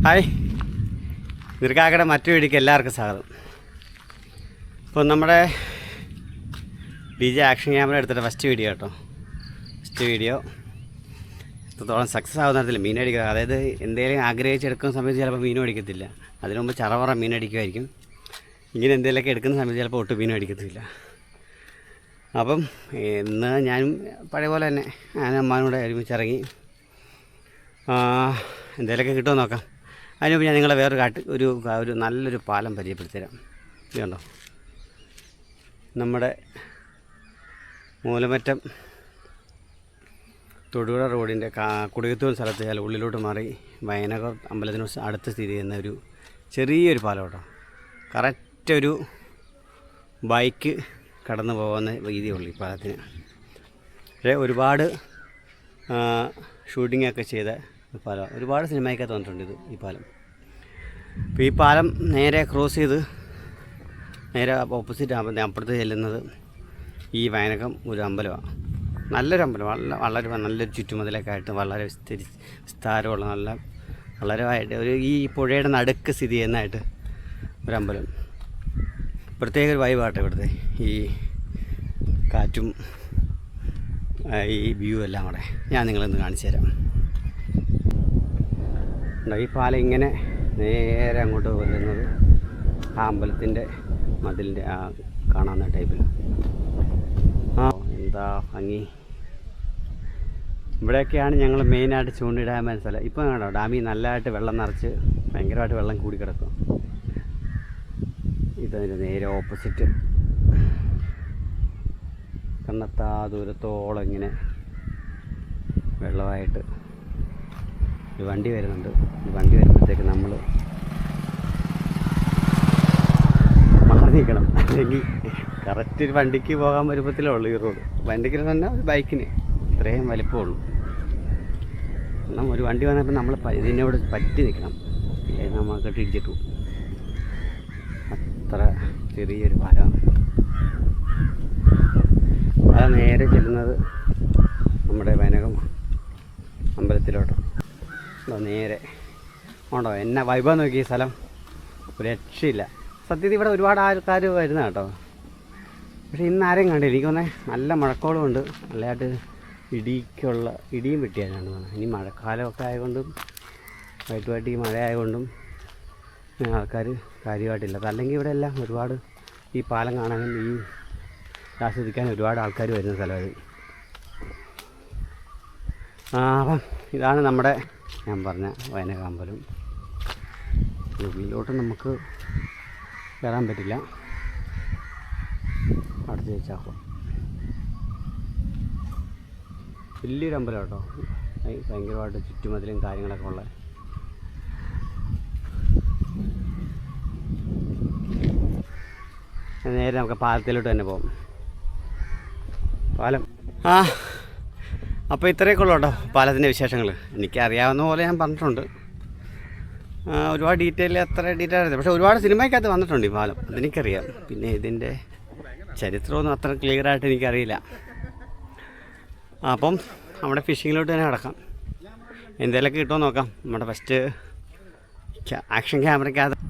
Hi, ദീർഘാക്കടെ മറ്റു വീഡിയോക്ക് എല്ലാവർക്കും സ്വാഗതം. ഇപ്പോൾ നമ്മുടെ DJ ആക്ഷൻ ക്യാമറ എടുത്തിട്ട് ഫസ്റ്റ് വീഡിയോ കേട്ടോ. ഫസ്റ്റ് വീഡിയോ എത്രത്തോളം സക്സസ് ആവുന്ന തരത്തിൽ മീനടിക്കുക. അതായത് എന്തെങ്കിലും ആഗ്രഹിച്ചെടുക്കുന്ന സമയത്ത് ചിലപ്പോൾ മീനും അടിക്കത്തില്ല, അതിനു മുമ്പ് ചറവറ മീനടിക്കുമായിരിക്കും. ഇങ്ങനെ എന്തെങ്കിലുമൊക്കെ എടുക്കുന്ന സമയത്ത് ചിലപ്പോൾ ഒട്ടും മീനും അടിക്കത്തില്ല. അപ്പം ഇന്ന് ഞാനും പഴയ പോലെ തന്നെ ഞാൻ അമ്മാനോടെ ഒരുമിച്ചിറങ്ങി എന്തെങ്കിലുമൊക്കെ കിട്ടുമോ നോക്കാം. അതിനുമുമ്പ് ഞാൻ നിങ്ങളെ വേറൊരു ഒരു നല്ലൊരു പാലം പരിചയപ്പെടുത്തിത്തരാം. ഇത് കണ്ടോ, നമ്മുടെ മൂലമറ്റം തൊടുപുഴ റോഡിൻ്റെ കുടിയത്തൂർ സ്ഥലത്ത് ചില ഉള്ളിലോട്ട് മാറി വയനകർ അമ്പലത്തിന് അടുത്ത് സ്ഥിതി ചെയ്യുന്ന ഒരു ചെറിയൊരു പാലം കേട്ടോ. കറക്റ്റ് ഒരു ബൈക്ക് കടന്നു പോകുന്ന രീതിയുള്ളൂ ഈ പാലത്തിന്. പക്ഷേ ഒരുപാട് ഷൂട്ടിങ്ങൊക്കെ ചെയ്ത പാലം, ഒരുപാട് സിനിമയൊക്കെ വന്നിട്ടുണ്ട് ഈ പാലം. അപ്പോൾ ഈ പാലം നേരെ ക്രോസ് ചെയ്ത് നേരെ ഓപ്പോസിറ്റ് അപ്പുറത്ത് ചെല്ലുന്നത് ഈ വയനകം ഒരു അമ്പലമാണ്. നല്ലൊരു അമ്പലം, വളരെ നല്ലൊരു ചുറ്റുമതിലൊക്കെ ആയിട്ട് വളരെ വിസ്താരമുള്ള വളരെയായിട്ട് ഈ പുഴയുടെ നടുക്ക് സ്ഥിതി ചെയ്യുന്നതായിട്ട് ഒരമ്പലം. പ്രത്യേക ഒരു വൈബാട്ടെ ഇവിടുത്തെ ഈ കാറ്റും ഈ വ്യൂ എല്ലാം കൂടെ ഞാൻ നിങ്ങളൊന്ന് കാണിച്ചു തരാം. ഈ പാലം ഇങ്ങനെ നേരെ അങ്ങോട്ട് വരുന്നത് ആ അമ്പലത്തിൻ്റെ മതിലിൻ്റെ ആ കാണാവുന്ന ടൈപ്പിൽ. എന്താ ഭംഗി! ഇവിടെയൊക്കെയാണ് ഞങ്ങൾ മെയിനായിട്ട് ചൂണ്ടിടാൻ സ്ഥലം. ഇപ്പം വേണോ ഡാമിൽ നല്ലതായിട്ട് വെള്ളം നിറച്ച് ഭയങ്കരമായിട്ട് വെള്ളം കൂടി കിടക്കും. ഇതതിൻ്റെ നേരെ ഓപ്പോസിറ്റ് കണ്ണെത്താ ദൂരത്തോളം ഇങ്ങനെ വെള്ളമായിട്ട് ഒരു വണ്ടി വരുന്നുണ്ട്. ഈ വണ്ടി വരുമ്പോഴത്തേക്ക് നമ്മൾ മാറി നിൽക്കണം, അല്ലെങ്കിൽ കറക്റ്റ് ഒരു വണ്ടിക്ക് പോകാൻ വലുപ്പത്തിലേ ഉള്ളൂ ഈ റോഡ്. വണ്ടിക്ക് തന്നെ ഒരു ബൈക്കിന് ഇത്രയും വലിപ്പമുള്ളൂ. കാരണം ഒരു വണ്ടി വന്നപ്പോൾ നമ്മൾ ഇതിനോട് പറ്റി നിൽക്കണം, അല്ലെങ്കിൽ നമ്മൾക്കിട്ട് ഇടിച്ചിട്ട് പോകും. അത്ര ചെറിയൊരു പാലമാണ്. അത് നേരെ ചെല്ലുന്നത് നമ്മുടെ വയനകം അമ്പലത്തിലോട്ട്. നേരെ ഉണ്ടോ എന്നെ വൈബാന്ന് നോക്കി ഈ സ്ഥലം, ഒരു രക്ഷയില്ല. സത്യത്തിൽ ഇവിടെ ഒരുപാട് ആൾക്കാർ വരുന്ന കേട്ടോ. പക്ഷേ ഇന്ന് ആരെയും കണ്ടില്ല. എനിക്ക് തോന്നുന്നത് നല്ല മഴക്കോളുമുണ്ട്, നല്ലതായിട്ട് ഇടിയും വെട്ടിയാണ് തോന്നുന്നത്. ഇനി മഴക്കാലമൊക്കെ ആയതുകൊണ്ടും വൈകിട്ട് ഈ മഴ ആയതുകൊണ്ടും ആൾക്കാർ കാര്യമായിട്ടില്ല. അല്ലെങ്കിൽ ഇവിടെ എല്ലാം ഒരുപാട് ഈ പാലം കാണാനും ഈ ആസ്വദിക്കാൻ ഒരുപാട് ആൾക്കാർ വരുന്ന സ്ഥലമാണ്. അപ്പം ഇതാണ് നമ്മുടെ ഞാൻ പറഞ്ഞ വയനകാമ്പലം. ഉള്ളിലോട്ട് നമുക്ക് കയറാൻ പറ്റില്ല, അടച്ചു വെച്ചാക്കും. വലിയൊരു അമ്പലം കേട്ടോ, ഭയങ്കരമായിട്ട് ചുറ്റുമതിലും കാര്യങ്ങളൊക്കെ ഉള്ള. നേരെ നമുക്ക് പാലത്തിലോട്ട് തന്നെ പോകും. പാലം അപ്പോൾ ഇത്രയൊക്കെ ഉള്ളൂ കേട്ടോ പാലത്തിൻ്റെ വിശേഷങ്ങൾ. എനിക്കറിയാവുന്ന പോലെ ഞാൻ പറഞ്ഞിട്ടുണ്ട്. ഒരുപാട് അത്ര ഡീറ്റെയിൽ അറിയാം, പക്ഷേ ഒരുപാട് സിനിമയ്ക്കകത്ത് വന്നിട്ടുണ്ട് ഈ പാലം, അതെനിക്കറിയാം. പിന്നെ ഇതിൻ്റെ ചരിത്രമൊന്നും അത്ര ക്ലിയറായിട്ട് എനിക്കറിയില്ല. അപ്പം നമ്മുടെ ഫിഷിങ്ങിലോട്ട് തന്നെ കിടക്കാം. എന്തെങ്കിലുമൊക്കെ കിട്ടുമോ നോക്കാം. നമ്മുടെ ഫസ്റ്റ് ആക്ഷൻ ക്യാമറയ്ക്കകത്ത്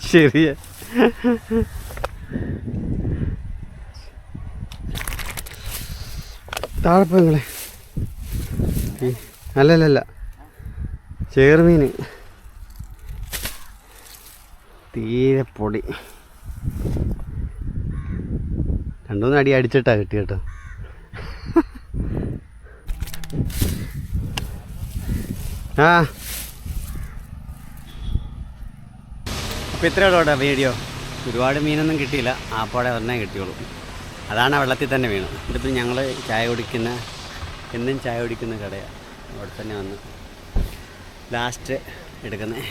ശരിയ താഴെപ്പോങ്ങളെ അല്ലല്ല ചേർമീൻ തീരെ പൊടി. 2-3 അടി അടിച്ചിട്ടാ കിട്ടി കേട്ടോ. അപ്പോൾ ഇത്രയുള്ളൂ കേട്ടോ വീഡിയോ. ഒരുപാട് മീനൊന്നും കിട്ടിയില്ല, ആപ്പോടെ ഒന്നേ കിട്ടിയുള്ളൂ. അതാണ് ആ വെള്ളത്തിൽ തന്നെ വീണു. ഇതിപ്പോൾ ഞങ്ങൾ എന്നും ചായ കുടിക്കുന്ന കടയാണ്, അവിടെ തന്നെ വന്ന് ലാസ്റ്റ് എടുക്കുന്നത്.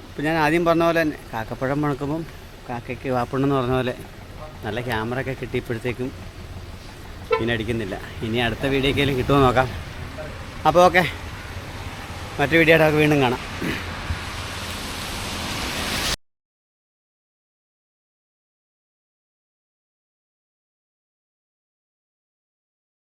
ഇപ്പോൾ ഞാൻ ആദ്യം പറഞ്ഞ പോലെ തന്നെ കാക്കപ്പഴം മുണക്കുമ്പം കാക്കയ്ക്ക് വാപ്പുണ്ടെന്ന് പറഞ്ഞ പോലെ നല്ല ക്യാമറ ഒക്കെ കിട്ടിയപ്പോഴത്തേക്കും മീനടിക്കുന്നില്ല. ഇനി അടുത്ത വീഡിയോക്കെങ്കിലും കിട്ടുമോ നോക്കാം. അപ്പോൾ ഓക്കെ. മറ്റു വീഡിയോ വീണ്ടും കാണാം.